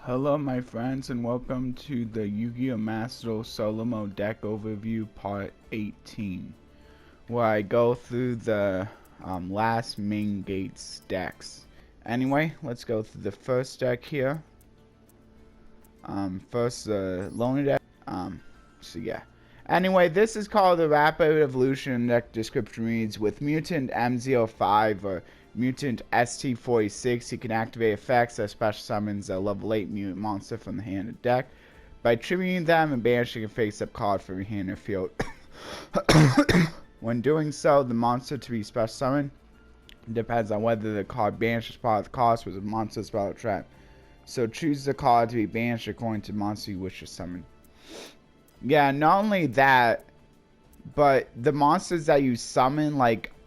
Hello my friends and welcome to the Yu-Gi-Oh! Master Solo Mode Deck Overview Part 18, where I go through the last main gates decks. Anyway, let's go through the first deck here. First the Loner deck. So yeah. Anyway, this is called the Rapid Evolution. Deck description reads, with Mutant M05 or Mutant ST46, you can activate effects that special summons a level 8 mutant monster from the hand of deck by triggering them and banishing a face-up card from your hand or field. When doing so, the monster to be special summoned depends on whether the card banished as part of the cost was a monster spell or trap. So choose the card to be banished according to the monster you wish to summon. Yeah, not only that, but the monsters that you summon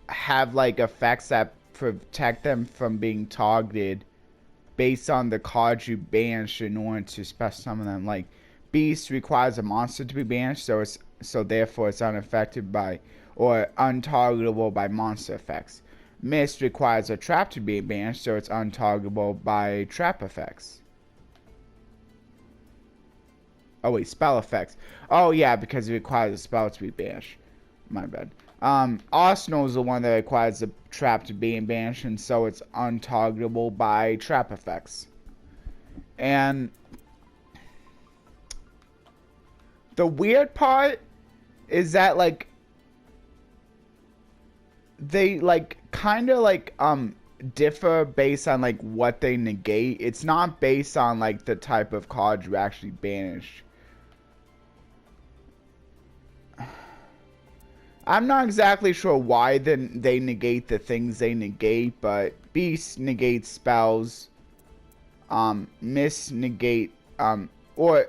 have effects that protect them from being targeted based on the cards you banish in order to special summon them. Like Beast requires a monster to be banished, so therefore it's unaffected by or untargetable by monster effects. Mist requires a trap to be banished, so it's untargetable by trap effects. Oh wait, spell effects. Oh yeah, because it requires a spell to be banished. My bad. Arsenal is the one that requires the trap to be banished, and so it's untargetable by trap effects. And the weird part is that they kind of differ based on what they negate. It's not based on the type of card you actually banish. I'm not exactly sure why they negate the things they negate, but Beast negates spells. Mist negate, or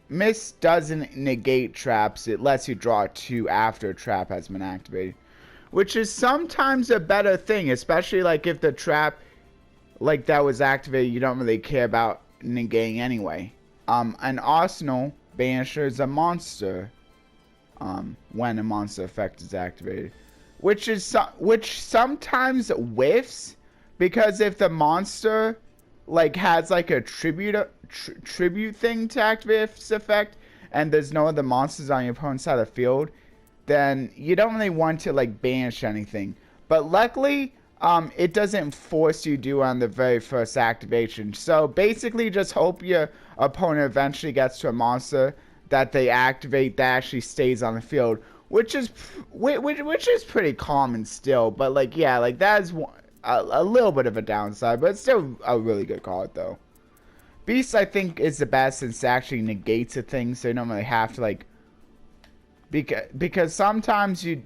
Mist doesn't negate traps. It lets you draw 2 after a trap has been activated, which is sometimes a better thing, especially if the trap that was activated you don't really care about negating anyway. An Arsenal banishes a monster when a monster effect is activated, which sometimes whiffs, because if the monster has a tribute thing to activate its effect and there's no other monsters on your opponent's side of the field, then you don't really want to banish anything. But luckily it doesn't force you to on the very first activation, so basically just hope your opponent eventually gets to a monster that they activate that actually stays on the field, which is pretty common still. But yeah, that is a little bit of a downside, but it's still a really good card though. Beast I think is the best since it actually negates a thing, so you don't really have to because sometimes you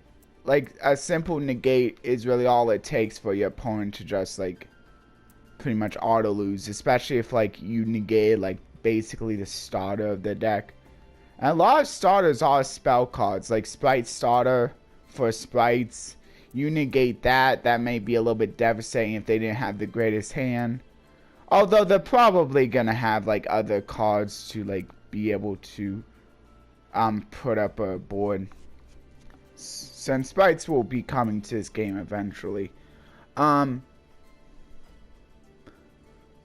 a simple negate is really all it takes for your opponent to just pretty much auto lose, especially if you negate basically the starter of the deck. And a lot of starters are spell cards, like Sprite Starter for sprites. You negate that may be a little bit devastating if they didn't have the greatest hand. Although they're probably gonna have other cards to be able to put up a board, since sprites will be coming to this game eventually.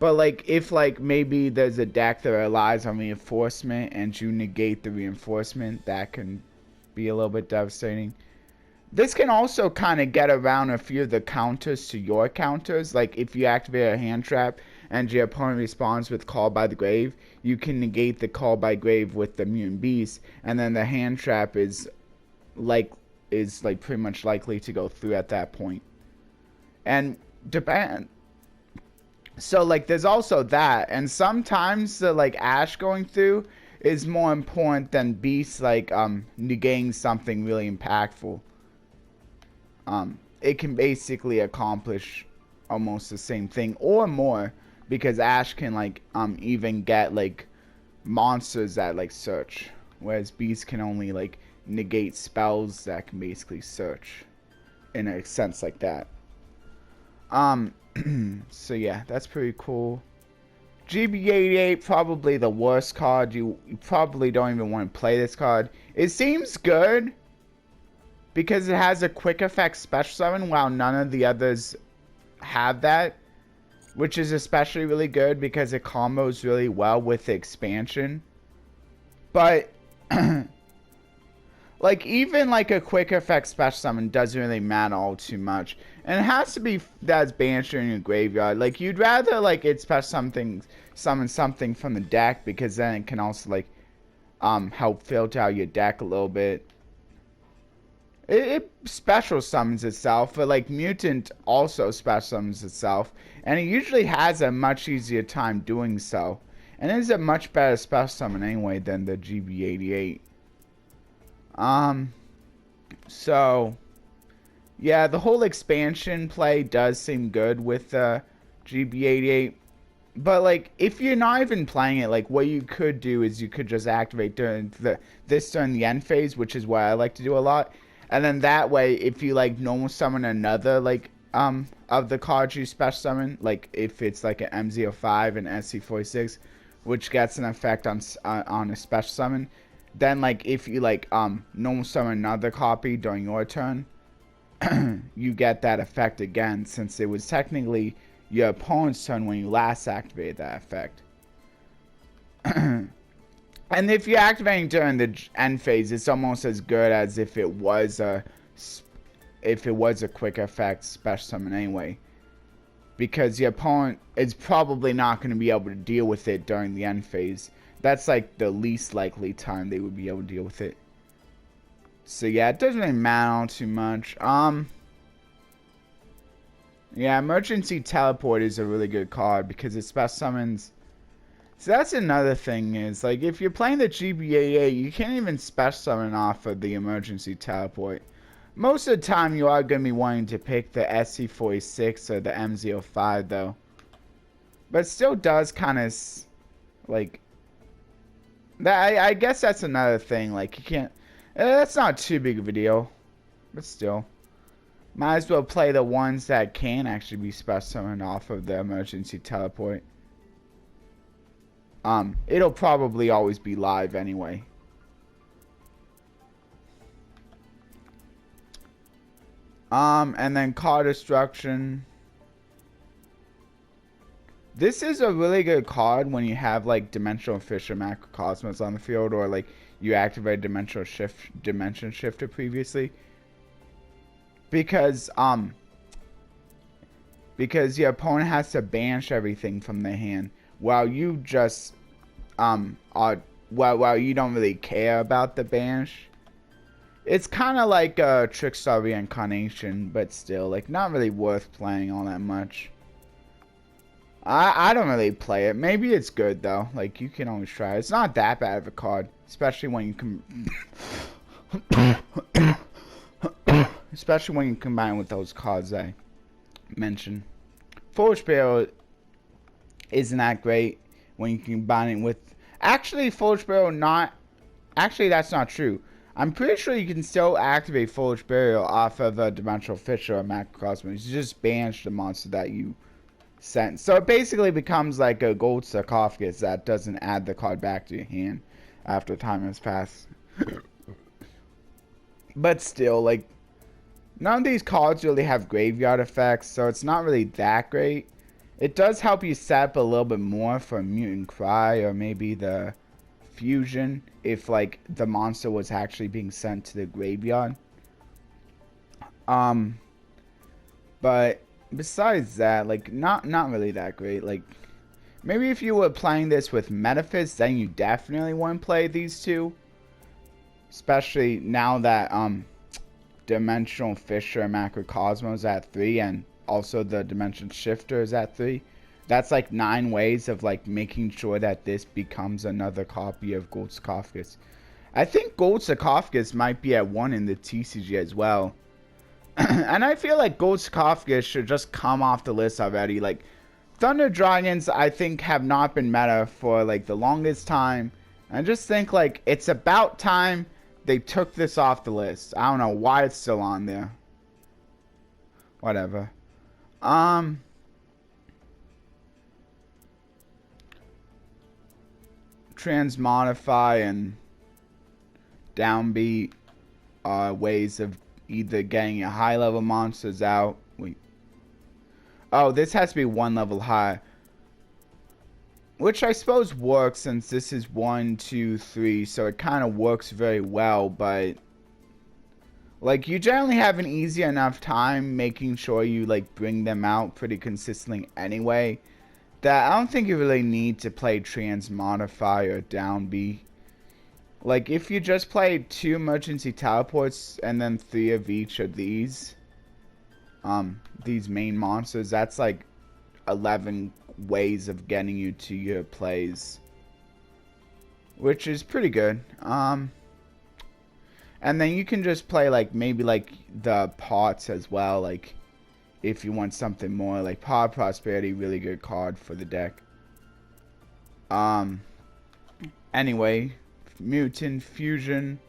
But if maybe there's a deck that relies on reinforcement and you negate the reinforcement, that can be a little bit devastating. This can also kind of get around a few of the counters to your counters. If you activate a hand trap and your opponent responds with Call by the Grave, you can negate the Call by Grave with the Mutant Beast, and then the hand trap is pretty much likely to go through at that point. And so there's also that, and sometimes the Ash going through is more important than Beast negating something really impactful. It can basically accomplish almost the same thing or more, because Ash can even get monsters that search, whereas Beast can only negate spells that can basically search in a sense like that. So yeah, that's pretty cool. GB88, probably the worst card. You probably don't even want to play this card. It seems good because it has a quick effect special summon, while none of the others have that. which is especially really good because it combos really well with the expansion. But like even like a quick effect special summon doesn't really matter all too much, and it has to be that's banished in your graveyard. Like you'd rather like it summon something from the deck, because then it can also like help filter out your deck a little bit. It special summons itself, but like Mutant also special summons itself, and it usually has a much easier time doing so, and it is a much better special summon anyway than the GB88. So yeah, the whole expansion play does seem good with the GB88. But like, if you're not even playing it, like what you could do is you could just activate during the end phase, which is what I like to do a lot. And then that way, if you like normal summon another like of the cards you special summon, like if it's like an M05 and SC46, which gets an effect on a special summon, then like if you like normal summon another copy during your turn, you get that effect again, since it was technically your opponent's turn when you last activated that effect. And if you're activating during the end phase, it's almost as good as if it was a quick effect special summon anyway, because your opponent is probably not going to be able to deal with it during the end phase. That's like the least likely time they would be able to deal with it. So yeah, it doesn't really matter too much. Yeah, Emergency Teleport is a really good card because it special summons. So that's another thing, is like if you're playing the GBAA, you can't even special summon off of the Emergency Teleport. Most of the time you are going to be wanting to pick the SC46 or the M05 though. But it still does kind of like that. I guess that's another thing, like you can't, that's not too big of a deal, but still. Might as well play the ones that can actually be special summoned off of the Emergency Teleport. It'll probably always be live anyway. And then Card Destruction. This is a really good card when you have like Dimensional Fisher Macrocosmos on the field, or like you activate Dimension Shifter previously. Because your opponent has to banish everything from their hand, while you just while you don't really care about the banish. It's kind of like a Trickstar Reincarnation, but still like not really worth playing all that much. I don't really play it. Maybe it's good though. Like you can always try it. It's not that bad of a card, especially when you can especially when you combine with those cards I mentioned. Foolish Barrel isn't that great when you combine it with... Actually, Foolish Barrel not... Actually, that's not true. I'm pretty sure you can still activate Foolish Burial off of a Dimensional Fisher or Macrocosmos. You just banish the monster that you sent. So it basically becomes like a Gold Sarcophagus that doesn't add the card back to your hand after time has passed. But still, like, none of these cards really have graveyard effects, so it's not really that great. It does help you set up a little bit more for Mutant Cry or maybe the Fusion if like the monster was actually being sent to the graveyard. But besides that, like not really that great. Like maybe if you were playing this with Metaphys, then you definitely wouldn't play these two. Especially now that Dimensional Fisher and Macrocosmos at 3, and also the Dimension Shifter is at 3. That's like 9 ways of like making sure that this becomes another copy of Gold Sarcophagus. I think Gold Sarcophagus might be at 1 in the TCG as well. And I feel like Gold Sarcophagus should just come off the list already. Like Thunder Dragons, I think, have not been meta for like the longest time. I just think like it's about time they took this off the list. I don't know why it's still on there. Whatever. Transmodify and Downbeat are ways of either getting your high level monsters out. Wait. Oh, this has to be 1 level high. Which I suppose works since this is 1, 2, 3, so it kind of works very well, but like you generally have an easy enough time making sure you like bring them out pretty consistently anyway, that I don't think you really need to play Transmodify or Down B. Like if you just play 2 emergency teleports and then 3 of each of these main monsters, that's like 11 ways of getting you to your plays, which is pretty good. And then you can just play like maybe like the pots as well, like if you want something more, like Pot Prosperity, really good card for the deck. Anyway, Mutant Fusion,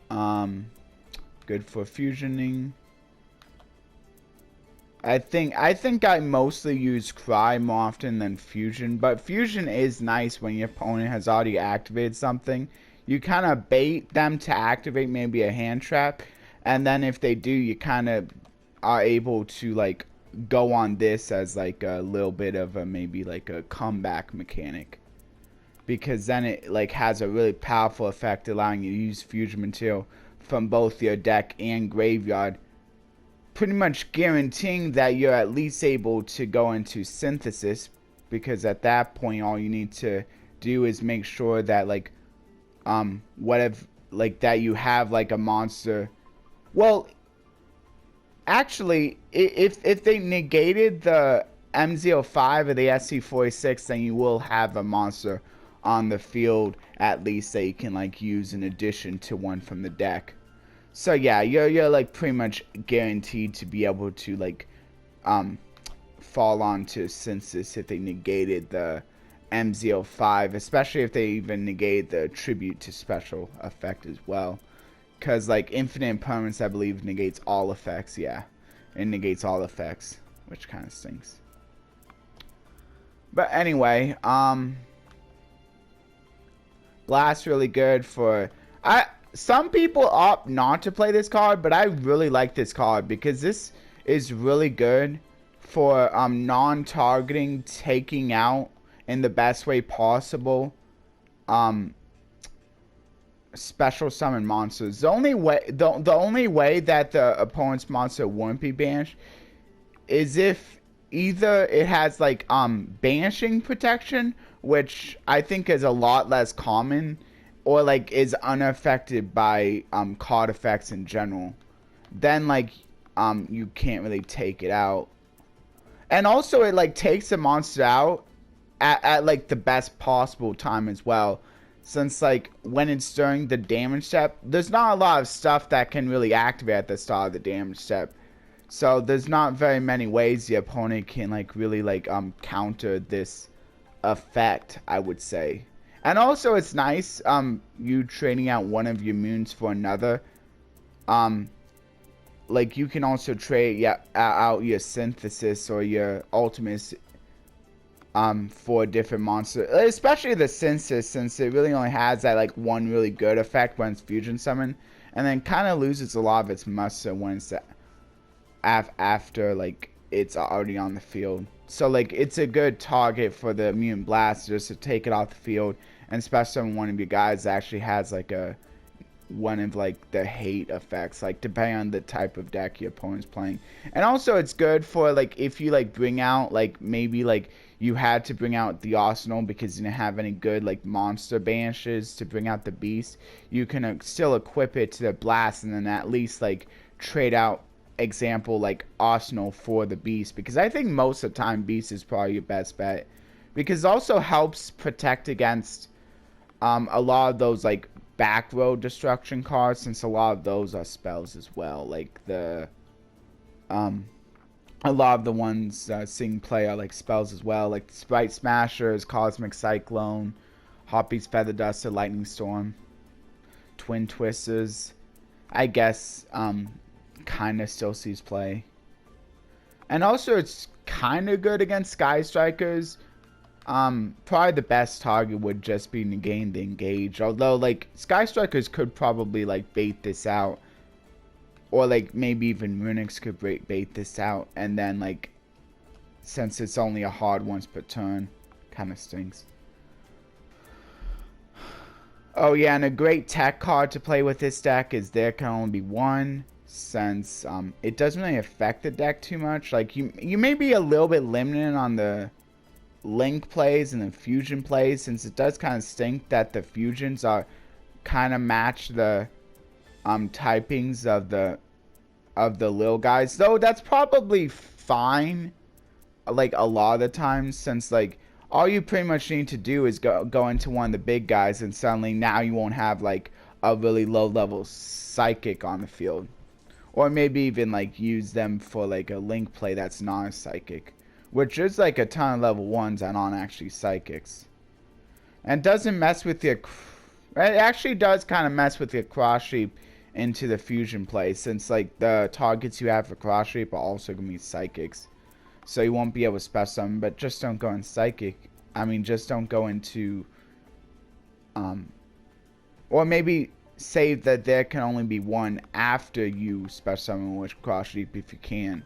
good for fusioning. I think I mostly use Cry more often than Fusion, but Fusion is nice when your opponent has already activated something. You kind of bait them to activate maybe a hand trap, and then if they do, you kind of are able to like go on this as like a little bit of a maybe like a comeback mechanic, because then it like has a really powerful effect allowing you to use fusion material from both your deck and graveyard, pretty much guaranteeing that you're at least able to go into synthesis, because at that point all you need to do is make sure that like whatever, like that you have like a monster. Well, actually, if they negated the M05 or the SC46, then you will have a monster on the field at least that you can like use in addition to one from the deck. So yeah, you're like pretty much guaranteed to be able to like fall onto synthesis if they negated the M05, especially if they even negate the tribute to special effect as well. Because like Infinite Impermanence, I believe, negates all effects. Yeah, it negates all effects, which kind of stinks. But anyway, Blast really good for some people opt not to play this card, but I really like this card because this is really good for non-targeting, taking out in the best way possible special summon monsters. The only way that the opponent's monster wouldn't be banished is if either it has like banishing protection, which I think is a lot less common, or like is unaffected by card effects in general. Then like you can't really take it out. And also it like takes the monster out at like the best possible time as well, since like when it's during the damage step, there's not a lot of stuff that can really activate at the start of the damage step. So there's not very many ways the opponent can like really like counter this effect, I would say. And also it's nice you trading out one of your moons for another. Like you can also trade out your synthesis or your ultimates for a different monster, especially the synthesis, since it really only has that like one really good effect when it's fusion summon, and then kind of loses a lot of its muster when it's after like it's already on the field. So like it's a good target for the Mutant Blast just to take it off the field, and especially when one of your guys actually has like one of like the hate effects, like depending on the type of deck your opponent's playing. And also it's good for like if you like bring out like maybe like you had to bring out the Arsenal because you didn't have any good like monster banishes to bring out the Beast, you can still equip it to the Blast and then at least like trade out example like Arsenal for the Beast, because I think most of the time Beast is probably your best bet, because it also helps protect against a lot of those like back row destruction cards, since a lot of those are spells as well. Like the a lot of the ones seeing play are like spells as well, like Sprite Smashers, Cosmic Cyclone, Hoppy's Feather Duster, Lightning Storm, Twin Twisters, I guess kind of still sees play. And also it's kind of good against Sky Strikers. Probably the best target would just be negating the engage, although like Sky Strikers could probably like bait this out or like maybe even Runix could bait this out, and then like since it's only a hard once per turn, kind of stinks. Oh yeah, and a great tech card to play with this deck is there can only be one, since it doesn't really affect the deck too much. Like you may be a little bit limited on the link plays and the fusion plays, since it does kind of stink that the fusions are kind of match the typings of the little guys, though that's probably fine like a lot of the times, since like all you pretty much need to do is go into one of the big guys, and suddenly now you won't have like a really low level psychic on the field, or maybe even like use them for like a link play that's not a psychic, which is like a ton of level 1s that aren't actually psychics, and doesn't mess with your, it actually does kind of mess with your cross sheep into the fusion play, since like the targets you have for cross sheep are also gonna be psychics. So you won't be able to special summon, but just don't go in psychic. I mean, just don't go into, or maybe save that there can only be one after you special summon with cross sheep if you can.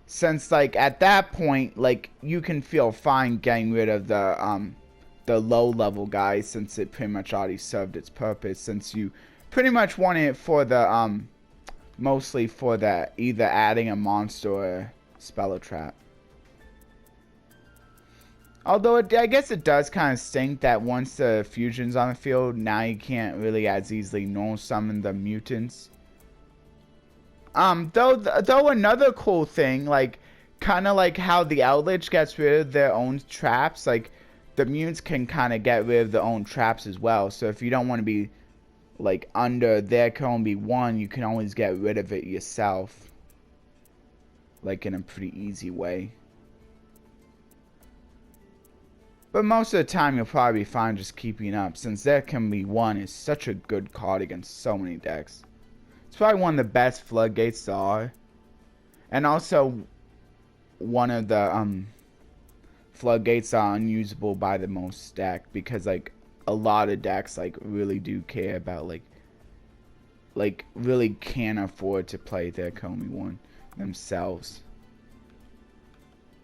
Since like at that point, like you can feel fine getting rid of the low level guys, since it pretty much already served its purpose. Since you pretty much want it for the mostly for that either adding a monster or spell a trap. Although I guess it does kind of stink that once the fusion's on the field, now you can't really as easily normal summon the mutants. Though another cool thing, like kind of like how the Outlich gets rid of their own traps, like the mutants can kind of get rid of their own traps as well. So if you don't want to be like under there can only be one, you can always get rid of it yourself, like in a pretty easy way. But most of the time you'll probably be fine just keeping up, since there can be one is such a good card against so many decks. It's probably one of the best floodgates there are, and also one of the floodgates are unusable by the most deck, because like a lot of decks like really do care about like really can't afford to play their Komi one themselves.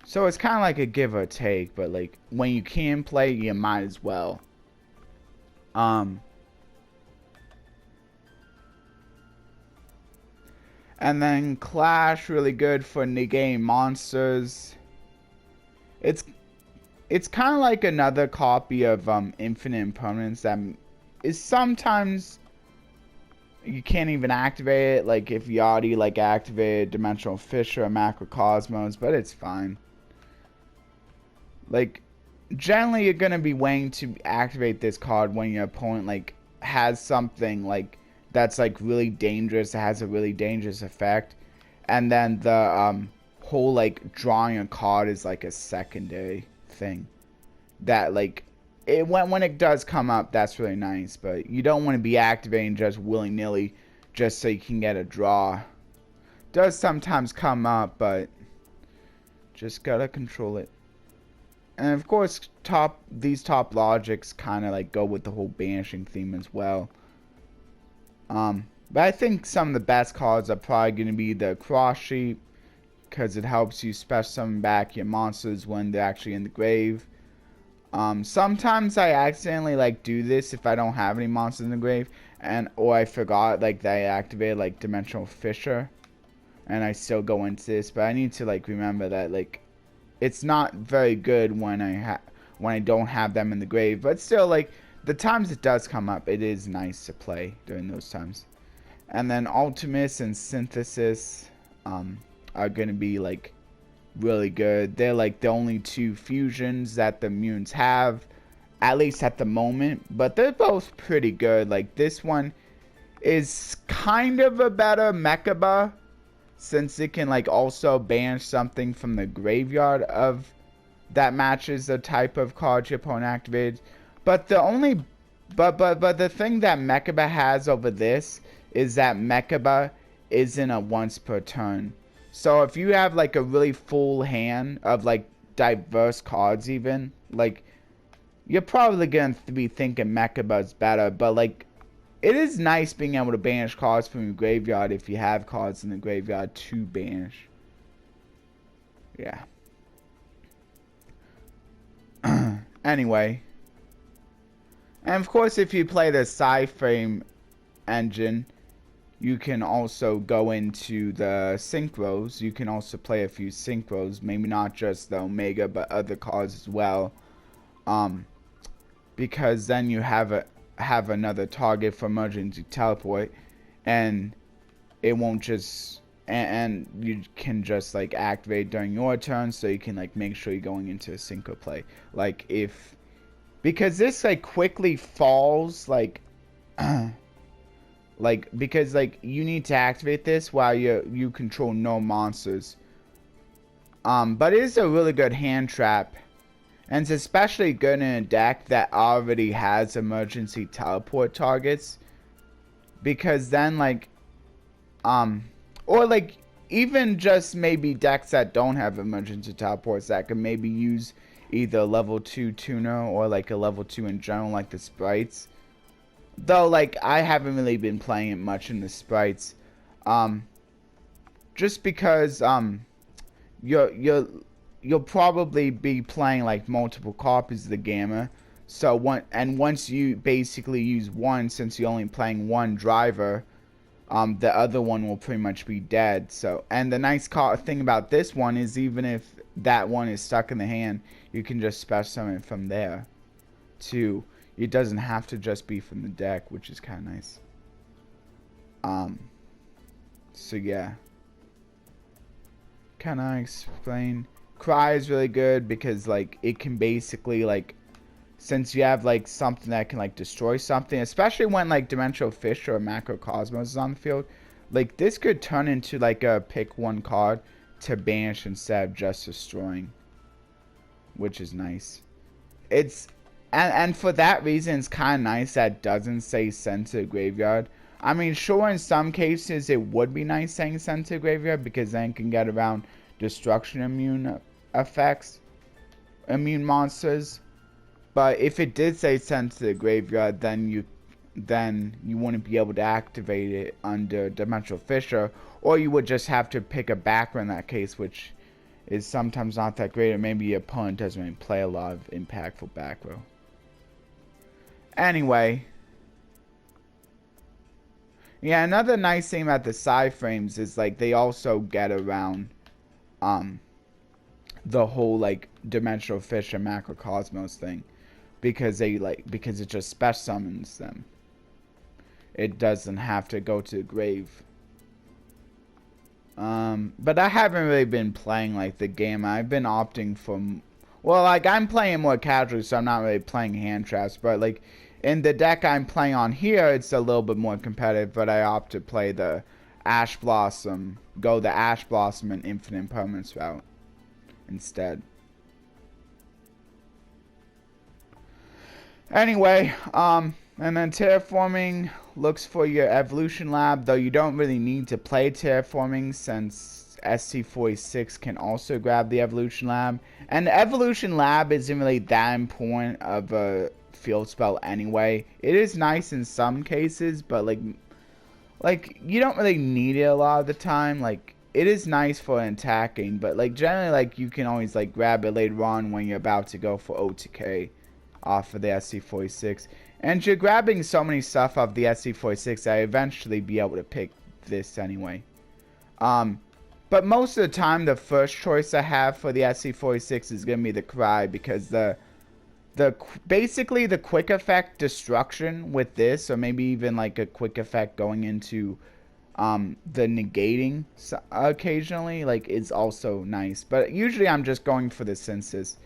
So it's kind of like a give or take, but like when you can play, you might as well. And then Clash, really good for negating monsters. It's kind of like another copy of Infinite Impermanence that is sometimes you can't even activate it, like if you already like activated Dimensional Fissure or Macrocosmos, but it's fine. Like generally you're gonna be waiting to activate this card when your opponent like has something like that's like really dangerous, that has a really dangerous effect, and then the whole like drawing a card is like a secondary thing that like it when it does come up, that's really nice, but you don't want to be activating just willy-nilly just so you can get a draw. It does sometimes come up, but just gotta control it. And of course these top logics kind of like go with the whole banishing theme as well. But I think some of the best cards are probably going to be the Cross Sheep, because it helps you special summon back your monsters when they're actually in the grave. Sometimes I accidentally like do this if I don't have any monsters in the grave, or I forgot like that I activated like Dimensional Fissure, and I still go into this. But I need to like remember that like it's not very good when I don't have them in the grave. But still, like the times it does come up, it is nice to play during those times. And then Ultimus and Synthesis are gonna be like really good. They're like the only two fusions that the mutants have, at least at the moment, but they're both pretty good. Like this one is kind of a better Mechaba, since it can like also banish something from the graveyard of that matches the type of card your opponent activated. But the only but the thing that Mechaba has over this is that Mechaba isn't a once per turn. So if you have like a really full hand of like diverse cards, even like you're probably gonna be thinking Mechaba's better, but like it is nice being able to banish cards from your graveyard if you have cards in the graveyard to banish. Yeah. Anyway. And of course, if you play the Psy-Frame engine, you can also go into the synchros. You can also play a few synchros, maybe not just the Omega, but other cards as well. Because then you have another target for emergency teleport, and it won't just and you can just like activate during your turn, so you can like make sure you're going into a synchro play. Like if because this like quickly falls like like because like you need to activate this while you control no monsters. But it is a really good hand trap. And it's especially good in a deck that already has emergency teleport targets. Because then like or like even just maybe decks that don't have emergency teleports that can maybe use either level 2 tuner or like a level 2 in general, like the sprites. Though like I haven't really been playing it much in the sprites. Just because you'll probably be playing like multiple copies of the Gamma. So once you basically use one, since you're only playing one driver, the other one will pretty much be dead. So, and the nice thing about this one is even if that one is stuck in the hand, you can just special summon it from there too. It doesn't have to just be from the deck, which is kind of nice. So yeah. Can I explain? Cry is really good because like it can basically like, since you have like something that can like destroy something, especially when like Dimensional Fish or Macrocosmos is on the field, like this could turn into like a pick one card to banish instead of just destroying, which is nice. It's and for that reason it's kind of nice that it doesn't say send to the graveyard. I mean, sure, in some cases it would be nice saying send to the graveyard because then it can get around destruction immune effects, immune monsters. But if it did say send to the graveyard, then you wouldn't be able to activate it under Dimensional Fisher, or you would just have to pick a backer in that case, which is sometimes not that great, or maybe your opponent doesn't really play a lot of impactful back row. Anyway. Yeah, another nice thing about the side frames is like they also get around the whole like Dimensional Fish and Macrocosmos thing, because it just special summons them. It doesn't have to go to the grave. But I haven't really been playing like the game. I've been opting for, well, like I'm playing more casually, so I'm not really playing hand traps, but like in the deck I'm playing on here, it's a little bit more competitive, but I opt to play the Ash Blossom, go the Ash Blossom and Infinite Impermanence route instead. Anyway, and then Terraforming looks for your Evolution Lab, though you don't really need to play Terraforming since SC46 can also grab the Evolution Lab. And the Evolution Lab isn't really that important of a field spell anyway. It is nice in some cases, but like you don't really need it a lot of the time. Like it is nice for attacking, but like generally like you can always like grab it later on when you're about to go for OTK off of the SC46. And you're grabbing so many stuff off the SC46 that I eventually be able to pick this anyway. But most of the time the first choice I have for the SC46 is gonna be the Cry, because basically the quick effect destruction with this, or maybe even like a quick effect going into the negating occasionally, like is also nice. But usually I'm just going for the Synthesis,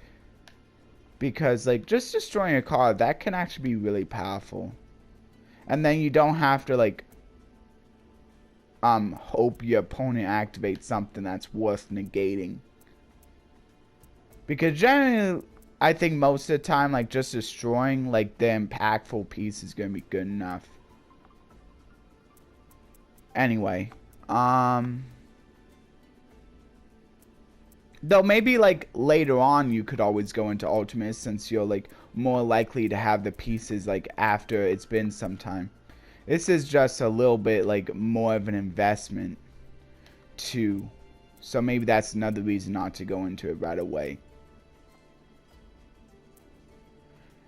because like just destroying a card, that can actually be really powerful. And then you don't have to like hope your opponent activates something that's worth negating, because generally I think most of the time, like, just destroying, like, the impactful piece is going to be good enough. Anyway. Though maybe, like, later on you could always go into Ultimate, since you're, like, more likely to have the pieces, like, after it's been some time. This is just a little bit like more of an investment too. So maybe that's another reason not to go into it right away.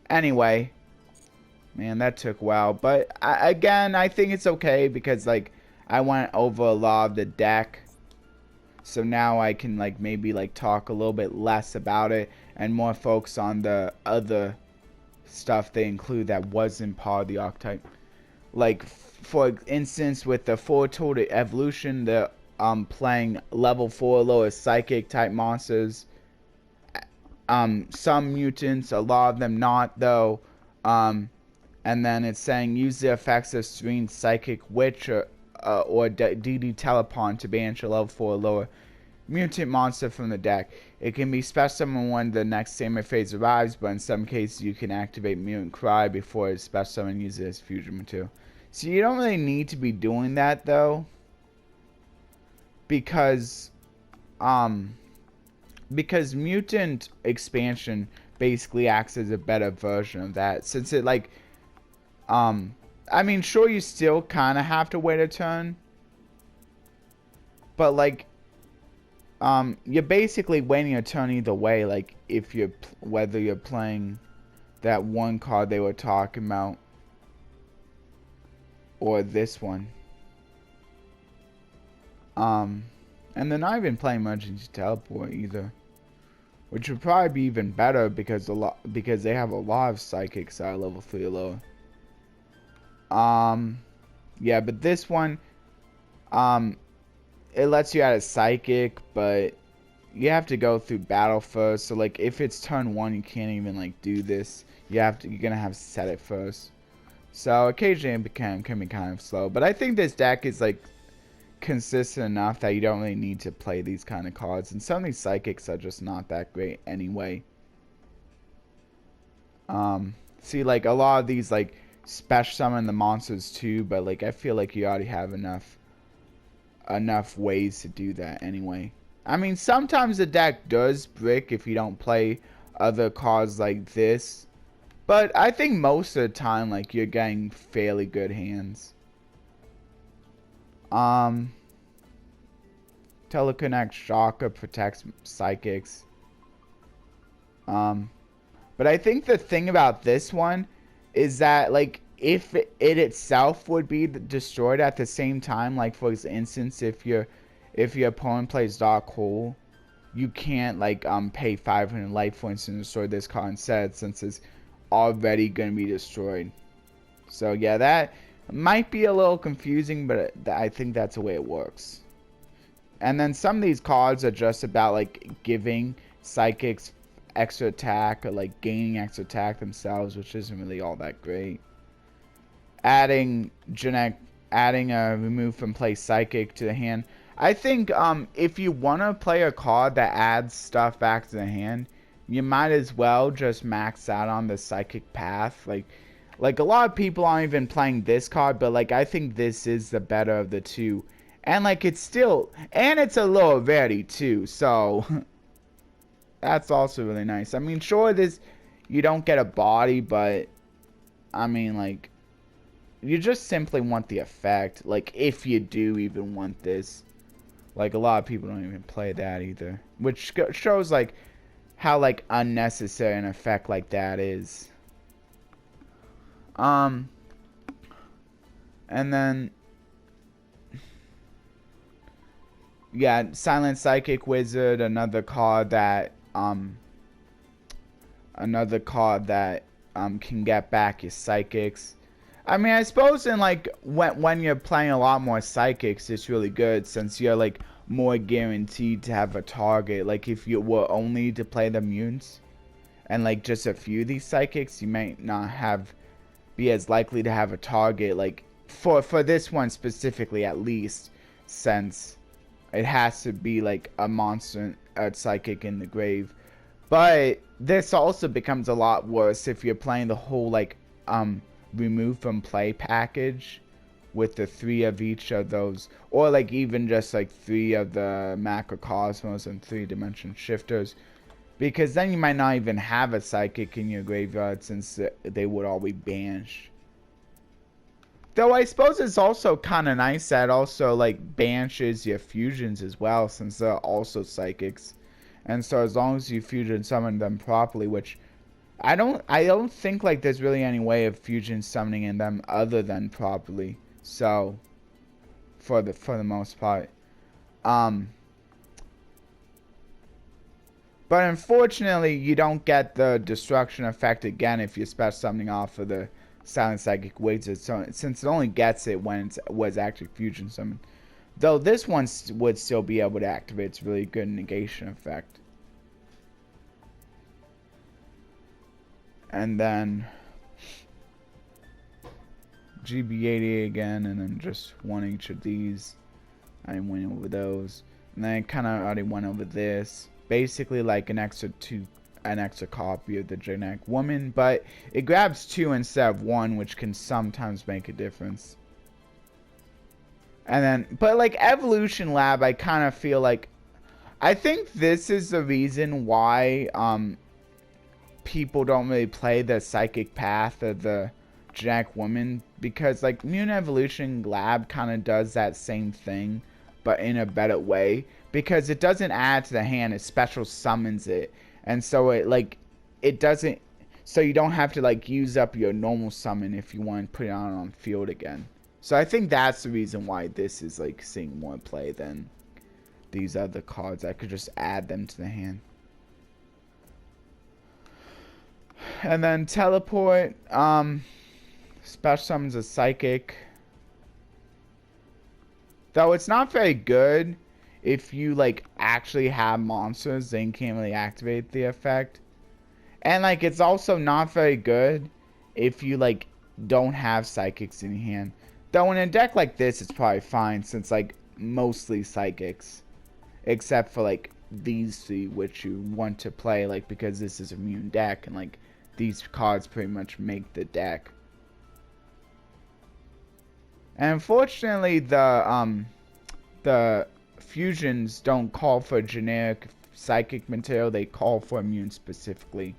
Anyway, man, that took a while. But again, I think it's okay because like I went over a lot of the deck. So now I can like maybe like talk a little bit less about it and more focus on the other stuff they include that wasn't part of the archetype. Like for instance with the 4 total evolution, the playing level 4 lower psychic type monsters. Some mutants, a lot of them not though. And then it's saying use the effects of Serene Psychic Witch or DD Telepon to banish a level 4 lower mutant monster from the deck. It can be special summon when the next standard phase arrives, but in some cases you can activate Mutant Cry before its special summon uses it as fusion material. So you don't really need to be doing that though, because mutant expansion basically acts as a better version of that, since it like I mean sure you still kind of have to wait a turn, but like you're basically waiting a turn either way, like if you're whether you're playing that one card they were talking about or this one. And they're not even playing Emergency Teleport either, which would probably be even better because they have a lot of psychics that are level 3 or lower. Yeah, but this one, it lets you add a psychic, but you have to go through battle first. So like if it's turn 1, you can't even like do this. You're gonna have to set it first. So occasionally it can be kind of slow, but I think this deck is like consistent enough that you don't really need to play these kind of cards, and some of these psychics are just not that great anyway. See, like a lot of these like special summon the monsters too, but like I feel like you already have enough ways to do that anyway. I mean, sometimes the deck does brick if you don't play other cards like this, but I think most of the time like you're getting fairly good hands. Teleconnect Shocker protects psychics. But I think the thing about this one is that like if it itself would be destroyed at the same time, like for instance if your opponent plays Dark Hole, you can't like pay 500 life points and destroy this card instead, since it's already going to be destroyed. So yeah, that might be a little confusing, but I think that's the way it works. And then some of these cards are just about like giving psychics extra attack or like gaining extra attack themselves, which isn't really all that great. Adding a remove from play psychic to the hand. I think if you want to play a card that adds stuff back to the hand, you might as well just max out on the psychic path. Like a lot of people aren't even playing this card, but like I think this is the better of the two. And like it's still, and it's a lower rarity too, so that's also really nice. I mean, sure, you don't get a body, but I mean, like, you just simply want the effect. Like, if you do even want this, like a lot of people don't even play that either, which shows like how like unnecessary an effect like that is. And then yeah, Silent Psychic Wizard, another card that can get back your psychics. I mean, I suppose in like when you're playing a lot more psychics, it's really good since you're like more guaranteed to have a target. Like if you were only to play the mutants and like just a few of these psychics, you might not be as likely to have a target. Like for this one specifically, at least, since it has to be like a monster, a psychic in the grave. But this also becomes a lot worse if you're playing the whole like remove from play package with the 3 of each of those, or like even just like 3 of the macrocosmos and 3 dimension shifters, because then you might not even have a psychic in your graveyard since they would all be banished. Though I suppose it's also kind of nice that also like banishes your fusions as well, since they're also psychics. And so as long as you fusion summon them properly, which I don't think like there's really any way of fusion summoning in them other than properly. So for the most part. But unfortunately, you don't get the destruction effect again if you're special summoning off of the Silent Psychic Wizard, so since it only gets it when it was actually fusion summoned. Though this one would still be able to activate its really good negation effect. And then GB80 again, and then just one each of these. I went over those. And then I kind of already went over this. Basically like an extra copy of the Genetic Woman, but it grabs 2 instead of 1, which can sometimes make a difference. And then, but like Evolution Lab, I kind of feel like, I think this is the reason why people don't really play the Psychic Path of the Genetic Woman, because like Mutant Evolution Lab kind of does that same thing, but in a better way, because it doesn't add to the hand, it special summons it. And so it doesn't, so you don't have to like use up your normal summon if you want to put it on field again. So I think that's the reason why this is like seeing more play than these other cards. I could just add them to the hand. And then Teleport, special summons a Psychic. Though it's not very good if you like actually have monsters, then you can't really activate the effect. And like it's also not very good if you like don't have psychics in your hand. Though in a deck like this it's probably fine, since like mostly psychics. Except for like these 3 which you want to play, like because this is a mutant deck and like these cards pretty much make the deck. And unfortunately the fusions don't call for generic psychic material, they call for immune specifically.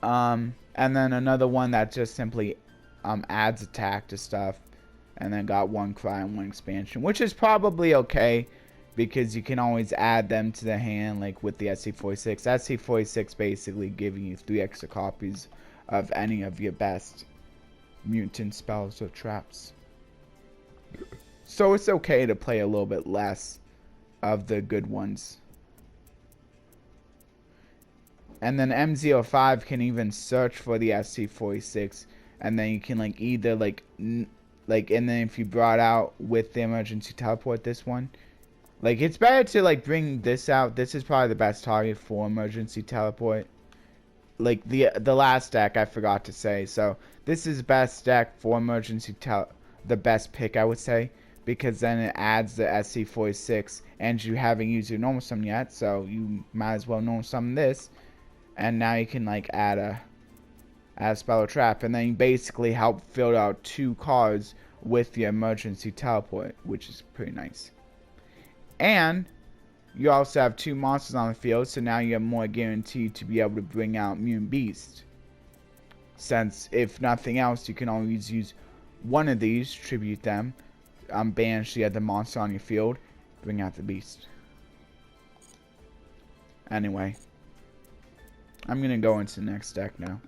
And then another one that just simply adds attack to stuff, and then got 1 cry and 1 expansion, which is probably okay because you can always add them to the hand, like with the SC46. SC46 basically giving you 3 extra copies of any of your best mutant spells or traps. So it's okay to play a little bit less of the good ones. And then M05 can even search for the SC46, and then you can like either and then if you brought out with the emergency teleport this one, like it's better to like bring this out. This is probably the best target for emergency teleport. Like the last deck I forgot to say, so this is best deck for emergency the best pick I would say, because then it adds the SC46 and you haven't used your normal summon yet, so you might as well normal summon this, and now you can like add a spell or trap, and then you basically help fill out 2 cards with your emergency teleport, which is pretty nice. And you also have 2 monsters on the field, so now you have more guaranteed to be able to bring out Mutant Beast. Since, if nothing else, you can always use one of these, tribute them, banish the other monster on your field, bring out the beast. Anyway, I'm going to go into the next deck now.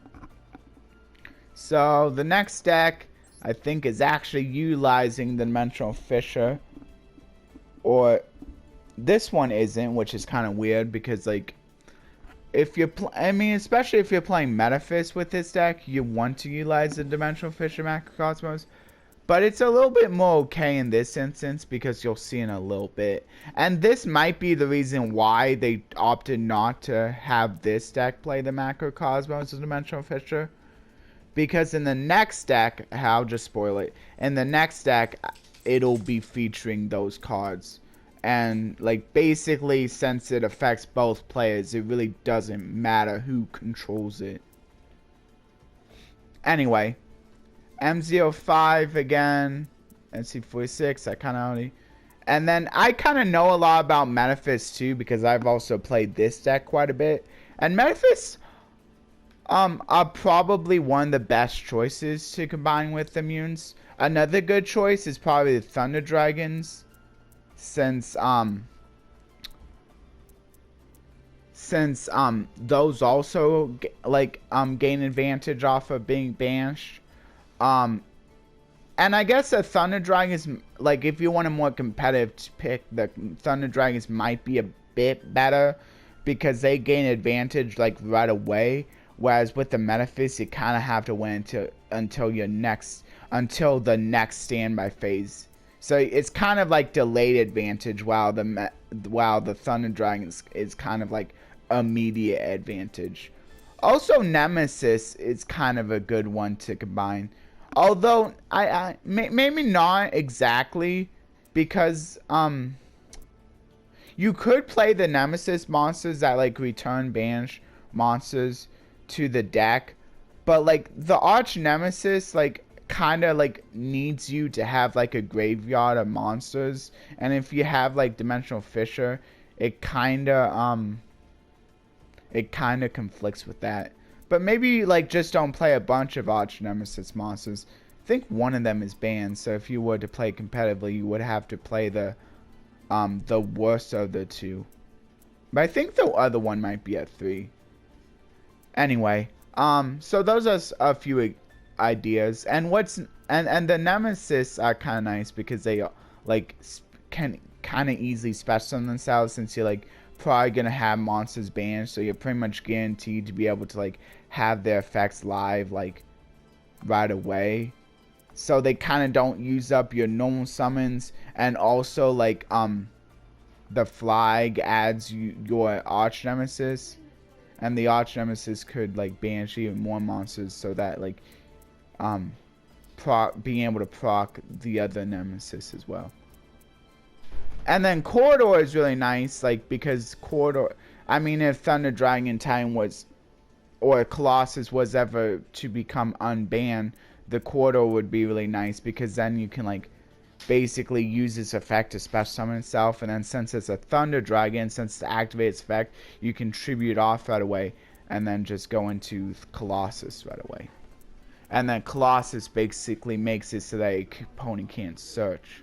So, the next deck, I think, is actually utilizing the Dimensional Fissure, or this one isn't, which is kind of weird because like if you're especially if you're playing Metaphys with this deck, you want to utilize the Dimensional Fissure Macrocosmos, but it's a little bit more okay in this instance because you'll see in a little bit. And this might be the reason why they opted not to have this deck play the Macrocosmos of Dimensional Fissure, because in the next deck, I'll just spoil it, in the next deck it'll be featuring those cards. And like basically, since it affects both players, it really doesn't matter who controls it. Anyway, M05 again, NC46, I kind of already, and then I kind of know a lot about Metaphys too because I've also played this deck quite a bit. And Metaphys, Are probably one of the best choices to combine with immunes. Another good choice is probably the Thunder Dragons, since those also gain advantage off of being banished. Um, and I guess the Thunder Dragons, like if you want a more competitive pick, the Thunder Dragons might be a bit better because they gain advantage like right away. Whereas with the Metaphys, you kind of have to wait until the next standby phase. So it's kind of like delayed advantage, while the Thunder Dragons is kind of like immediate advantage. Also, Nemesis is kind of a good one to combine. Although maybe not exactly, because you could play the Nemesis monsters that like return banished monsters to the deck, but like the Arch Nemesis like kind of like needs you to have like a graveyard of monsters, and if you have like Dimensional Fissure, it kind of conflicts with that. But maybe like just don't play a bunch of Arch Nemesis monsters. I think one of them is banned, so if you were to play competitively, you would have to play the worst of the two. But I think the other one might be at 3. Anyway, so those are a few ideas, and the Nemesis are kind of nice because they like can kind of easily special themselves, since you're like probably gonna have monsters banned, so you're pretty much guaranteed to be able to like have their effects live like right away. So they kind of don't use up your normal summons, and also like the flag adds your Arch Nemesis, and the Arch Nemesis could like banish even more monsters, so that like being able to proc the other Nemesis as well. And then Corridor is really nice, like because Corridor, I mean, if Thunder Dragon Titan was, or Colossus was ever to become unbanned, the Corridor would be really nice, because then you can like basically use this effect to special summon itself, and then since it's a Thunder Dragon, since to activate its effect, you can tribute off right away, and then just go into Colossus right away. And then Colossus basically makes it so that your opponent can't search.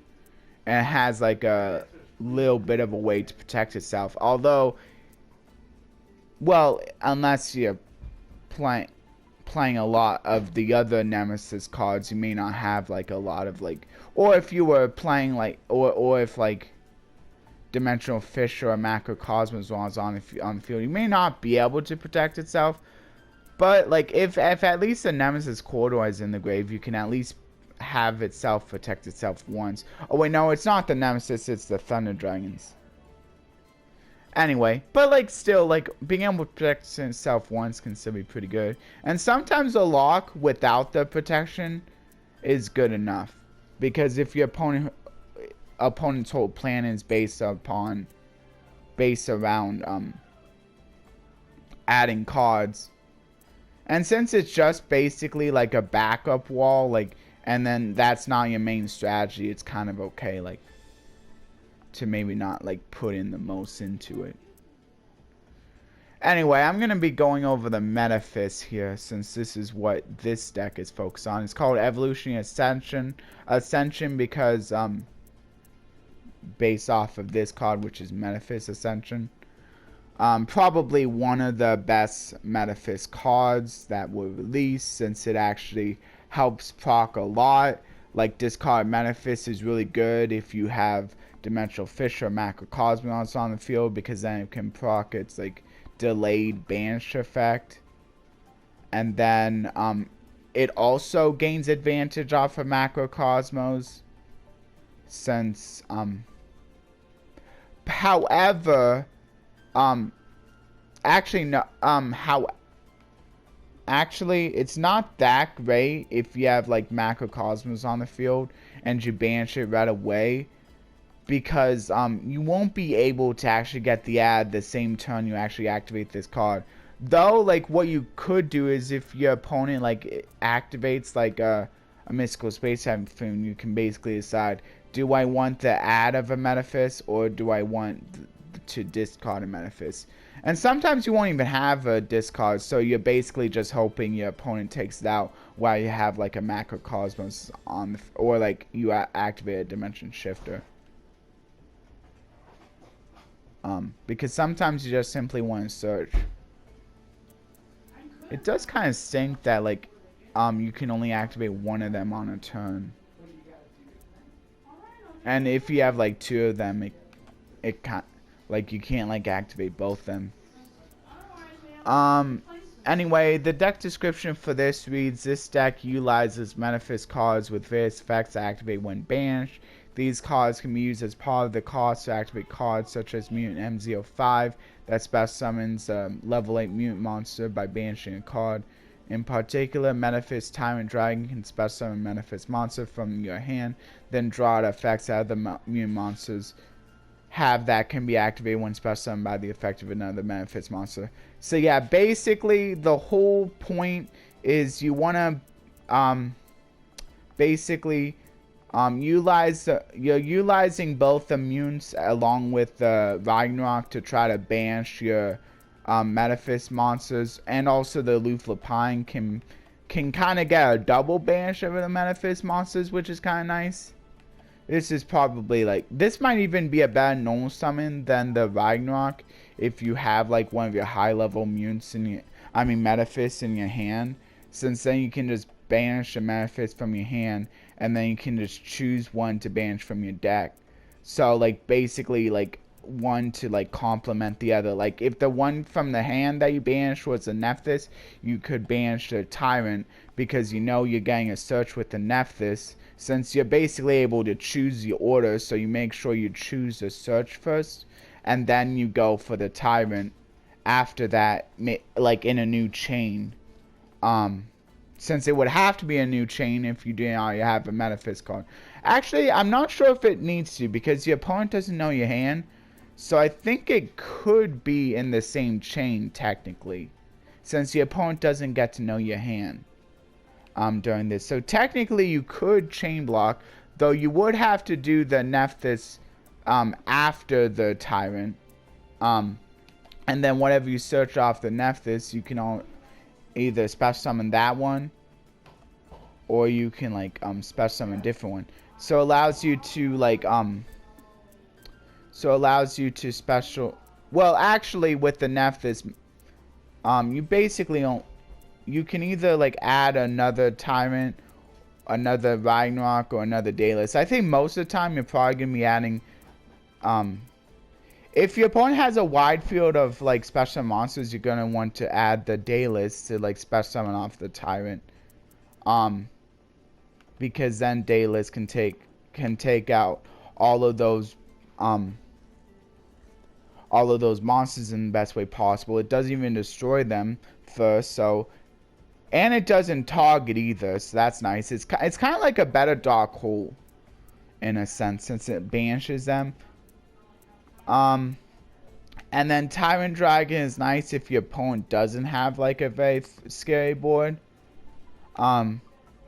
And it has like a little bit of a way to protect itself. Although, well, unless you're playing a lot of the other Nemesis cards, you may not have like a lot of like, or if you were playing like, or if like Dimensional Fissure or Macrocosmos was on the field, you may not be able to protect itself. But like if at least the Nemesis Corridor is in the grave, you can at least have itself protect itself once. Oh wait, no, it's not the Nemesis, it's the Thunder Dragons. Anyway, but like still, like being able to protect itself once can still be pretty good. And sometimes a lock without the protection is good enough, because if your opponent's whole plan is based around adding cards, and since it's just basically like a backup wall, like, and then that's not your main strategy, it's kind of okay, like, to maybe not like put in the most into it. Anyway, I'm gonna be going over the Metaphys here, since this is what this deck is focused on. It's called Evolutionary Ascension because based off of this card, which is Metaphys Ascension. Probably one of the best Metaphys cards that were released, since it actually helps proc a lot. Like, discard Metaphys is really good if you have Dimensional Fissure or Macrocosmos on the field, because then it can proc its like delayed banish effect. And then it also gains advantage off of Macrocosmos, since however actually no actually it's not that great if you have like Macrocosmos on the field and you banish it right away, because you won't be able to actually get the ad the same turn you actually activate this card. Though, like, what you could do is if your opponent like activates like a Mystical Space Typhoon, you can basically decide, do I want the ad of a Metaphys, or do I want to discard a Metaphys. And sometimes you won't even have a discard, so you're basically just hoping your opponent takes it out while you have like a Macrocosmos on the, or like you activate a Dimension Shifter. Because sometimes you just simply want to search. It does kind of stink that like you can only activate one of them on a turn. And if you have like two of them, it can't, like you can't like activate both them. Anyway, the deck description for this reads: this deck utilizes Metaphys cards with various effects to activate when banished. These cards can be used as part of the cost to activate cards such as Mutant M05 that special summons a level 8 mutant monster by banishing a card. In particular, Metaphys Tyrant Dragon can special summon Metaphys monster from your hand, then draw the effects out of the mutant monsters have that can be activated when special summoned by the effect of another Metaphys monster. So yeah, basically the whole point is you want to basically you're utilizing both the mutants along with the Ragnarok to try to banish your Metaphys monsters, and also the Luflapine can kind of get a double banish over the Metaphys monsters, which is kind of nice. This is probably like, this might even be a better normal summon than the Ragnarok if you have like one of your high level mutants in your, Metaphys in your hand, since then you can just banish a Metaphys from your hand and then you can just choose one to banish from your deck. So like basically like one to like complement the other. Like if the one from the hand that you banished was a Nephthys, you could banish the Tyrant because you know you're getting a search with the Nephthys, since you're basically able to choose the order, so you make sure you choose the search first and then you go for the Tyrant after that, like in a new chain. Since it would have to be a new chain if you didn't already have a Metaphys card. Actually, I'm not sure if it needs to because your opponent doesn't know your hand. So I think it could be in the same chain technically, since your opponent doesn't get to know your hand during this. So technically you could chain block, though you would have to do the Nephthys after the Tyrant. And then whatever you search off the Nephthys, you can either special summon that one, or you can like special summon a different one. So it allows you to like special, well actually with the Nephthys, you basically don't, you can either like add another Tyrant, another Ragnarok, or another Daedalus. I think most of the time you're probably gonna be adding if your opponent has a wide field of like special monsters, you're gonna want to add the Daedalus to like special summon off the Tyrant, because then Daedalus can take out all of those monsters in the best way possible. It doesn't even destroy them first, so, and it doesn't target either, so that's nice. It's kind of like a better Dark Hole in a sense, since it banishes them. And then Tyrant Dragon is nice if your opponent doesn't have like a very scary board.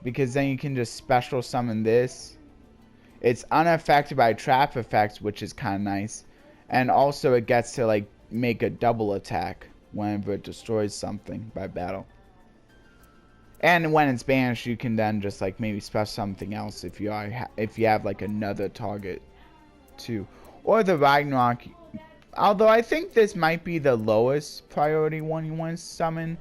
Because then you can just special summon this. It's unaffected by trap effects, which is kind of nice. And also it gets to like make a double attack whenever it destroys something by battle. And when it's banished, you can then just like maybe special something else if you have like another target too. Or the Ragnarok, although I think this might be the lowest priority one you want to summon.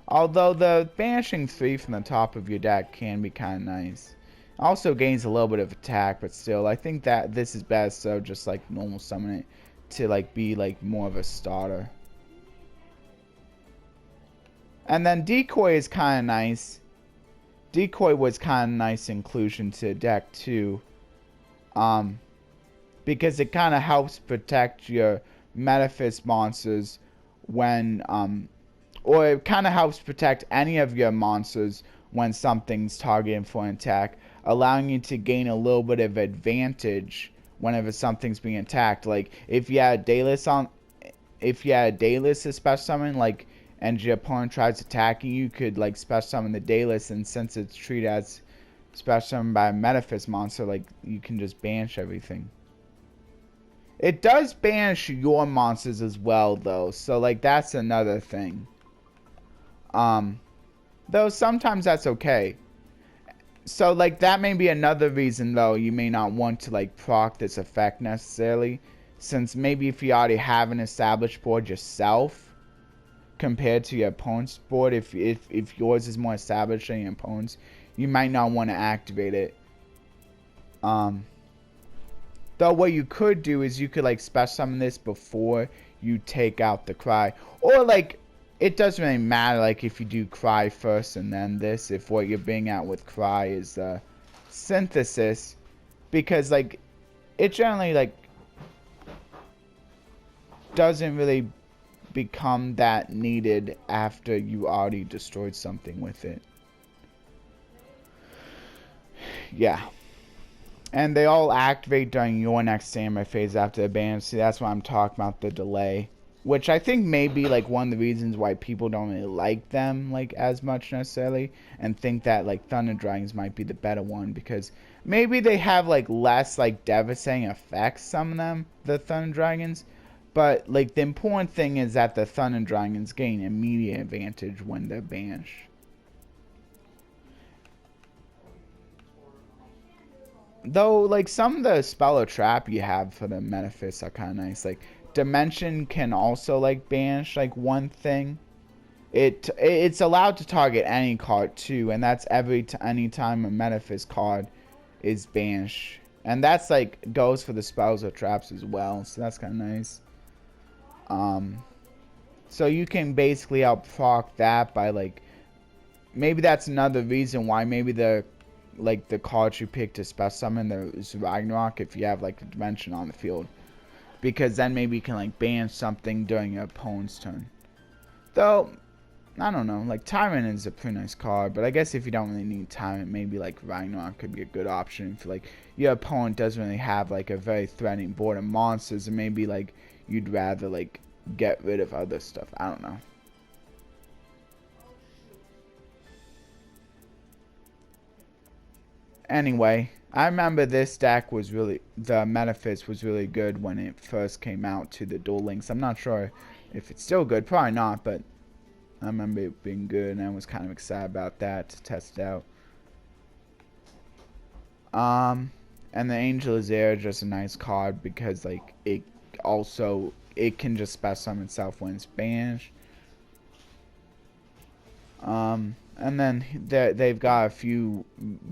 Although the banishing 3 from the top of your deck can be kind of nice. Also gains a little bit of attack, but still, I think that this is best, so just like normal summon it to like be like more of a starter. And then Decoy is kind of nice. Decoy was kind of nice inclusion to the deck too. Because it kind of helps protect your Metaphys monsters when, or it kind of helps protect any of your monsters when something's targeted for an attack, allowing you to gain a little bit of advantage whenever something's being attacked. Like if you had a Daedalus to special summon, like, and your opponent tries attacking you, could like special summon the Daedalus, and since it's treated as special summoned by a Metaphys monster, like you can just banish everything. It does banish your monsters as well, though. So, like, that's another thing. Though sometimes that's okay. So, like, that may be another reason, though, you may not want to, like, proc this effect necessarily. Since maybe if you already have an established board yourself, compared to your opponent's board, if yours is more established than your opponent's, you might not want to activate it. Though what you could do is you could, like, special summon this before you take out the cry. Or, like, it doesn't really matter, like, if you do cry first and then this, if what you're being at with cry is synthesis. Because, like, it generally, like, doesn't really become that needed after you already destroyed something with it. Yeah. And they all activate during your next standby phase after the ban. See, that's why I'm talking about the delay. Which I think may be, like, one of the reasons why people don't really like them, like, as much necessarily. And think that, like, Thunder Dragons might be the better one. Because maybe they have, like, less, like, devastating effects, some of them, the Thunder Dragons. But, like, the important thing is that the Thunder Dragons gain immediate advantage when they're banished. Though, like, some of the spell or trap you have for the Metaphys are kind of nice. Like, Dimension can also, like, banish, like, one thing. It's allowed to target any card, too. And that's any time a Metaphys card is banished. And that's, like, goes for the spells or traps as well. So that's kind of nice. So you can basically out-proc that by, like... Maybe that's another reason why maybe the cards you pick to special summon the Ragnarok if you have, like, a dimension on the field. Because then maybe you can, like, ban something during your opponent's turn. Though, I don't know, like, Tyrant is a pretty nice card, but I guess if you don't really need Tyrant, maybe, like, Ragnarok could be a good option if, like, your opponent doesn't really have, like, a very threatening board of monsters, and maybe, like, you'd rather, like, get rid of other stuff. I don't know. Anyway, I remember this deck was really, the Metaphys was really good when it first came out to the Duel Links. I'm not sure if it's still good, probably not, but I remember it being good and I was kind of excited about that to test it out. And the Angel is there, just a nice card because, like, it can just special summon itself when it's banished. And then they've got a few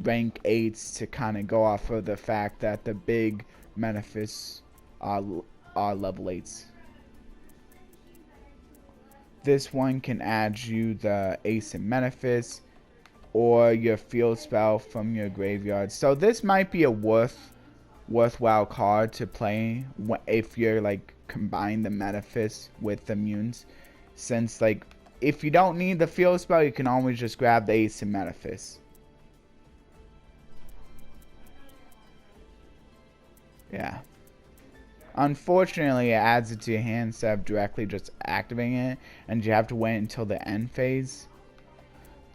rank 8s to kind of go off of the fact that the big Metaphys are level 8s. This one can add you the Ace and Metaphys or your field spell from your graveyard. So this might be a worthwhile card to play if you're, like, combine the Metaphys with the Munes, since, like, if you don't need the field spell, you can always just grab the Ace and Metaphys. Yeah. Unfortunately, it adds it to your hand instead of directly just activating it, and you have to wait until the end phase.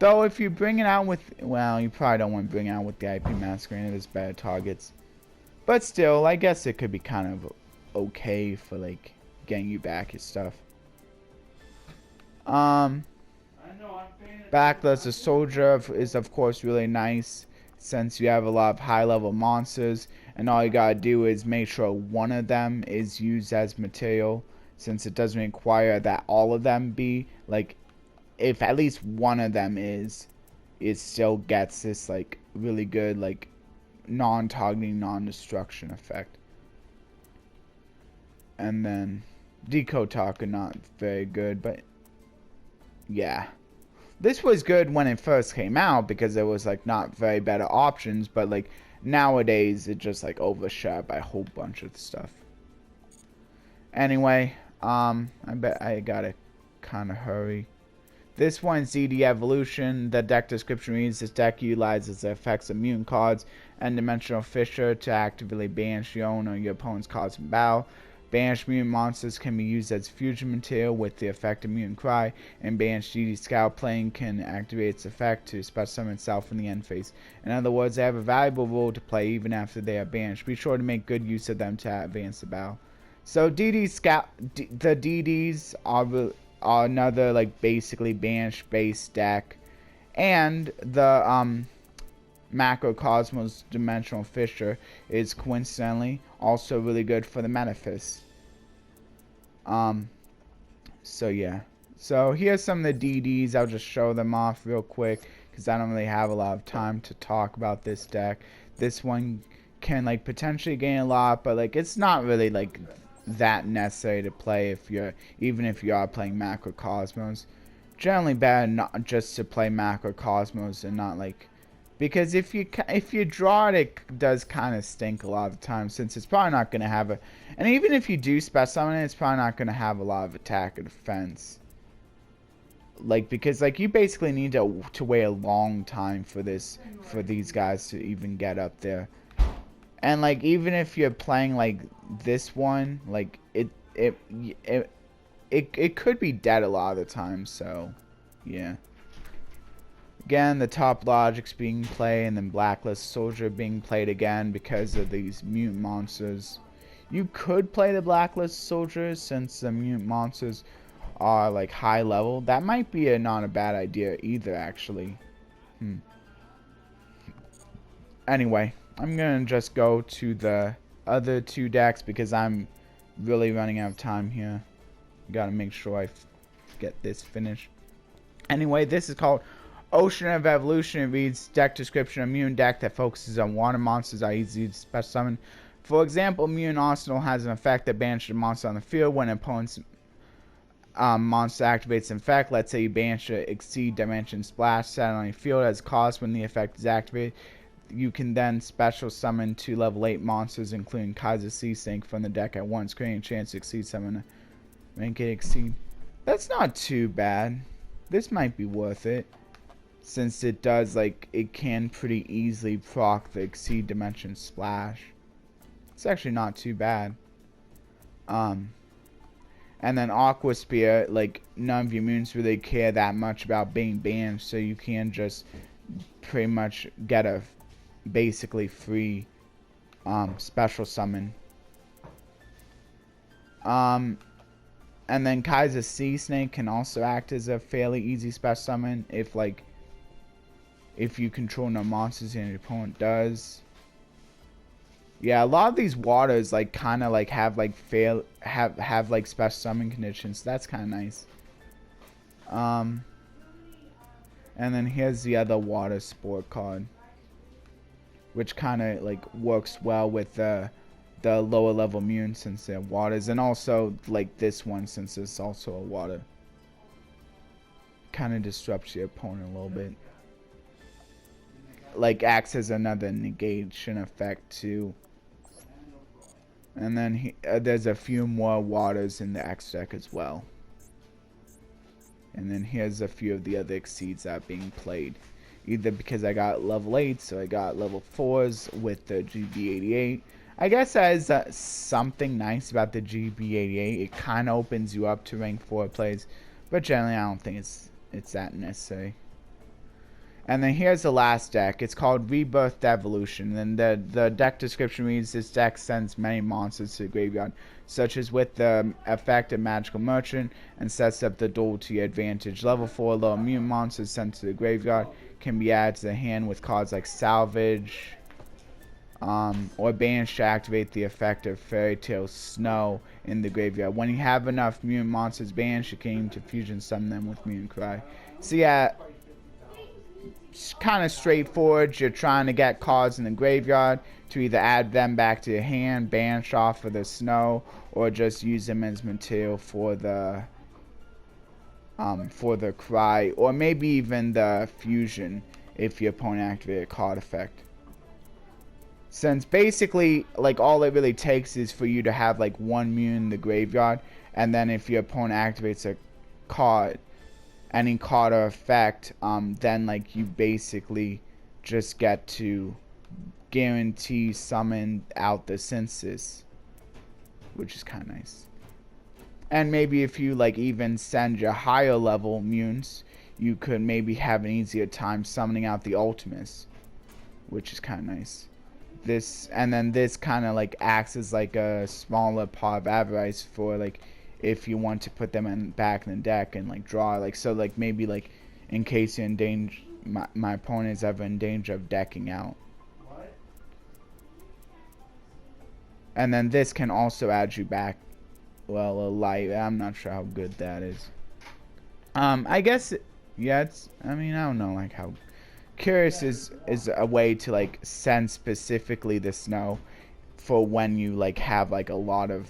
Though, if you bring it out with, well, you probably don't want to bring it out with the IP Masquerade, there's better targets. But still, I guess it could be kind of okay for, like, getting you back your stuff. Backless the Soldier is, of course, really nice since you have a lot of high level monsters and all you gotta do is make sure one of them is used as material, since it doesn't require that all of them be. Like, if at least one of them is, it still gets this, like, really good, like, non-targeting, non-destruction effect. And then Decode Talk are not very good, but yeah, this was good when it first came out because there was, like, not very better options, but, like, nowadays it just, like, overshadowed by a whole bunch of stuff. Anyway, I bet I gotta kind of hurry. This one's ZD Evolution. The deck description reads, this deck utilizes the effects of mutant cards and Dimensional Fissure to actively banish your own or your opponent's cards from battle. Banished mutant monsters can be used as fusion material with the effect of Mutant Cry, and banished GD Scout Plane can activate its effect to special summon itself in the end phase. In other words, they have a valuable role to play even after they are banished. Be sure to make good use of them to advance the battle. So the DDs are another like basically banish based deck, and the Macrocosmos Dimensional Fissure is coincidentally also really good for the Metaphys. So yeah. So here's some of the DDs. I'll just show them off real quick because I don't really have a lot of time to talk about this deck. This one can like potentially gain a lot, but like it's not really like that necessary to play even if you are playing Macrocosmos. Generally better not just to play Macrocosmos and not like, because if you draw it, it does kind of stink a lot of the time, since it's probably not going to have and even if you do special summon it, it's probably not going to have a lot of attack or defense. Like, because like you basically need to wait a long time for these guys to even get up there. And like even if you're playing like this one, like it could be dead a lot of the time, so yeah. Again, the top logic's being played, and then Blacklist Soldier being played again because of these mutant monsters. You could play the Blacklist Soldier since the mutant monsters are like high level. That might be not a bad idea either, actually. Anyway, I'm gonna just go to the other two decks because I'm really running out of time here. Gotta make sure I get this finished. Anyway, this is called Ocean of Evolution. It reads, deck description: a mutant deck that focuses on water monsters are easy to special summon. For example, Mutant Arsenal has an effect that banishes a monster on the field when an opponent's monster activates an effect. Let's say you banish a Exceed Dimension Splash set on your field as a cost when the effect is activated. You can then special summon 2 level 8 monsters, including Kaiser Sea Snake, from the deck at once, creating a chance to exceed summon. Make it exceed. That's not too bad. This might be worth it, since it does, like, it can pretty easily proc the Exceed Dimension Splash. It's actually not too bad. And then Aqua Spear, like, none of your moons really care that much about being banned, so you can just pretty much get a basically free special summon. And then Kaiser Sea Snake can also act as a fairly easy special summon if you control no monsters and your opponent does. Yeah, a lot of these waters like kind of like have like have like special summon conditions. So that's kind of nice. And then here's the other water sport card, which kind of like works well with the lower level immune since they're waters, and also like this one since it's also a water. Kind of disrupts your opponent a little bit. Like acts as another negation effect too. And then there's a few more waters in the X deck as well. And then here's a few of the other exceeds that are being played. Either because I got level 8, so I got level 4s with the GB88. I guess that is something nice about the GB88. It kind of opens you up to rank 4 plays. But generally, I don't think it's that necessary. And then here's the last deck. It's called Rebirth Evolution. And the deck description reads, this deck sends many monsters to the graveyard, such as with the effect of Magical Merchant, and sets up the duel to your advantage. Level 4 low immune monsters sent to the graveyard can be added to the hand with cards like Salvage, or Banish to activate the effect of Fairy Tale Snow in the graveyard. When you have enough mutant monsters banished, you can aim to fusion summon them with Mutant Cry. So yeah, it's kind of straightforward. You're trying to get cards in the graveyard to either add them back to your hand, banish off of the snow, or just use them as material for the cry, or maybe even the fusion if your opponent activated a card effect. Since basically like all it really takes is for you to have like one mutant in the graveyard, and then if your opponent activates a card, any card or effect, then like you basically just get to guarantee summon out the Synthesis, which is kind of nice. And maybe if you like even send your higher level mutants, you could maybe have an easier time summoning out the Ultimus, which is kind of nice. this, and then this kind of like acts as like a smaller pot of advice for like if you want to put them in back in the deck and like draw, like, so like maybe like in case you're in danger, my opponent is ever in danger of decking out. And then this can also add you back, well, a light. I'm not sure how good that is. I guess, yeah, it's, I mean, I don't know, like, how Curious is a way to like send specifically the snow for when you like have like a lot of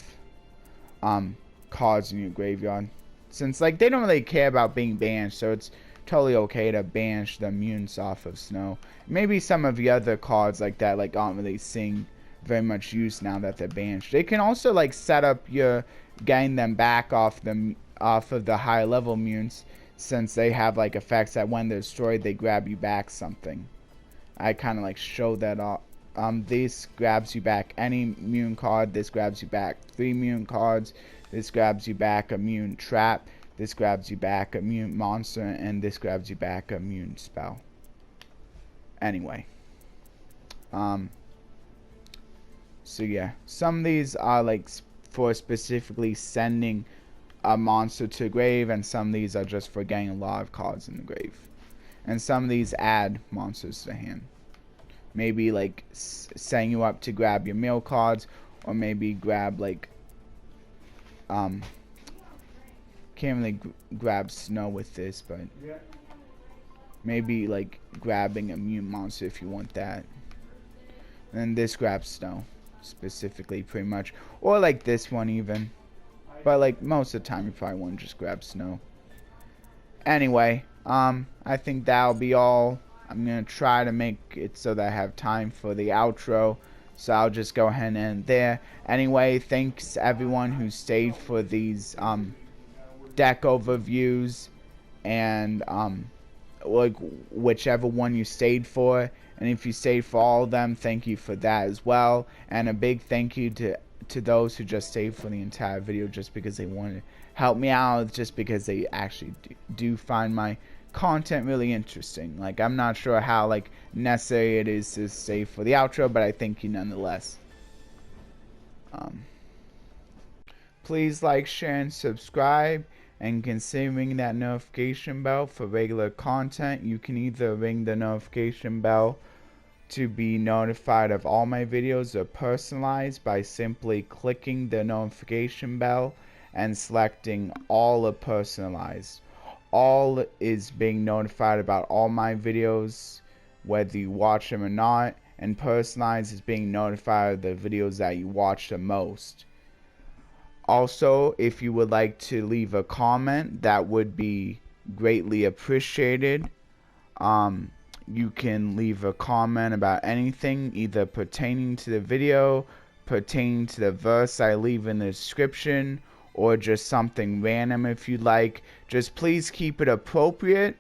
cards in your graveyard, since like they don't really care about being banished, so it's totally okay to banish the immunes off of snow. Maybe some of the other cards like that like aren't really seeing very much use now that they're banished. They can also like set up your getting them back off of the higher level immunes, since they have like effects that when they're destroyed they grab you back something. I kind of like show that off. This grabs you back any immune card. This grabs you back 3 immune cards. This grabs you back immune trap. This grabs you back immune monster, and this grabs you back immune spell. Anyway, so yeah, some of these are like for specifically sending a monster to the grave, and some of these are just for getting a lot of cards in the grave, and some of these add monsters to the hand. Maybe like setting you up to grab your mill cards, or maybe grab like can't really grab snow with this, but maybe like grabbing a immune monster if you want that. And then this grabs snow specifically, pretty much, or like this one even. But like most of the time you probably want to just grab snow. Anyway, I think that'll be all. I'm gonna try to make it so that I have time for the outro, so I'll just go ahead and end there. Anyway, thanks everyone who stayed for these deck overviews, and like whichever one you stayed for, and if you stayed for all of them, thank you for that as well. And a big thank you to those who just stayed for the entire video just because they wanted to help me out, just because they actually do find my content really interesting. Like, I'm not sure how like necessary it is to stay for the outro, but I thank you nonetheless. Please like, share, and subscribe, and consider ringing that notification bell for regular content. You can either ring the notification bell to be notified of all my videos, or personalized by simply clicking the notification bell and selecting all or personalized. All is being notified about all my videos, whether you watch them or not, and personalized is being notified of the videos that you watch the most. Also, if you would like to leave a comment, that would be greatly appreciated. You can leave a comment about anything, either pertaining to the video, pertaining to the verse I leave in the description, or just something random if you'd like. Just please keep it appropriate.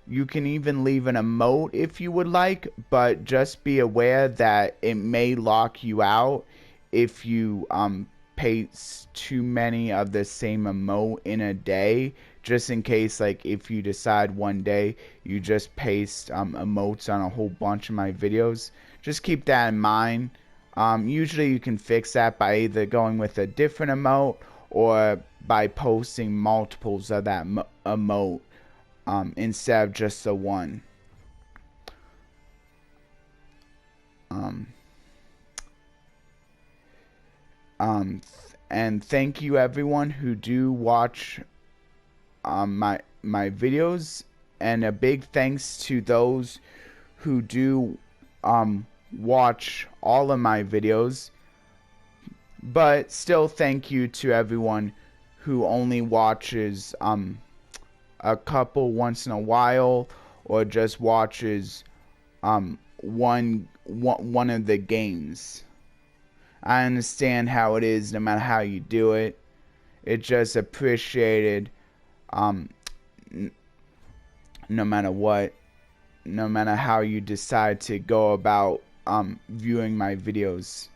You can even leave an emote if you would like, but just be aware that it may lock you out if you paste too many of the same emote in a day, just in case like if you decide one day you just paste emotes on a whole bunch of my videos. Just keep that in mind. Usually you can fix that by either going with a different emote or by posting multiples of that emote instead of just the one. And thank you everyone who do watch my videos, and a big thanks to those who do watch all of my videos, but still thank you to everyone who only watches a couple once in a while, or just watches one of the games. I understand how it is no matter how you do it. It's just appreciated no matter what, no matter how you decide to go about viewing my videos.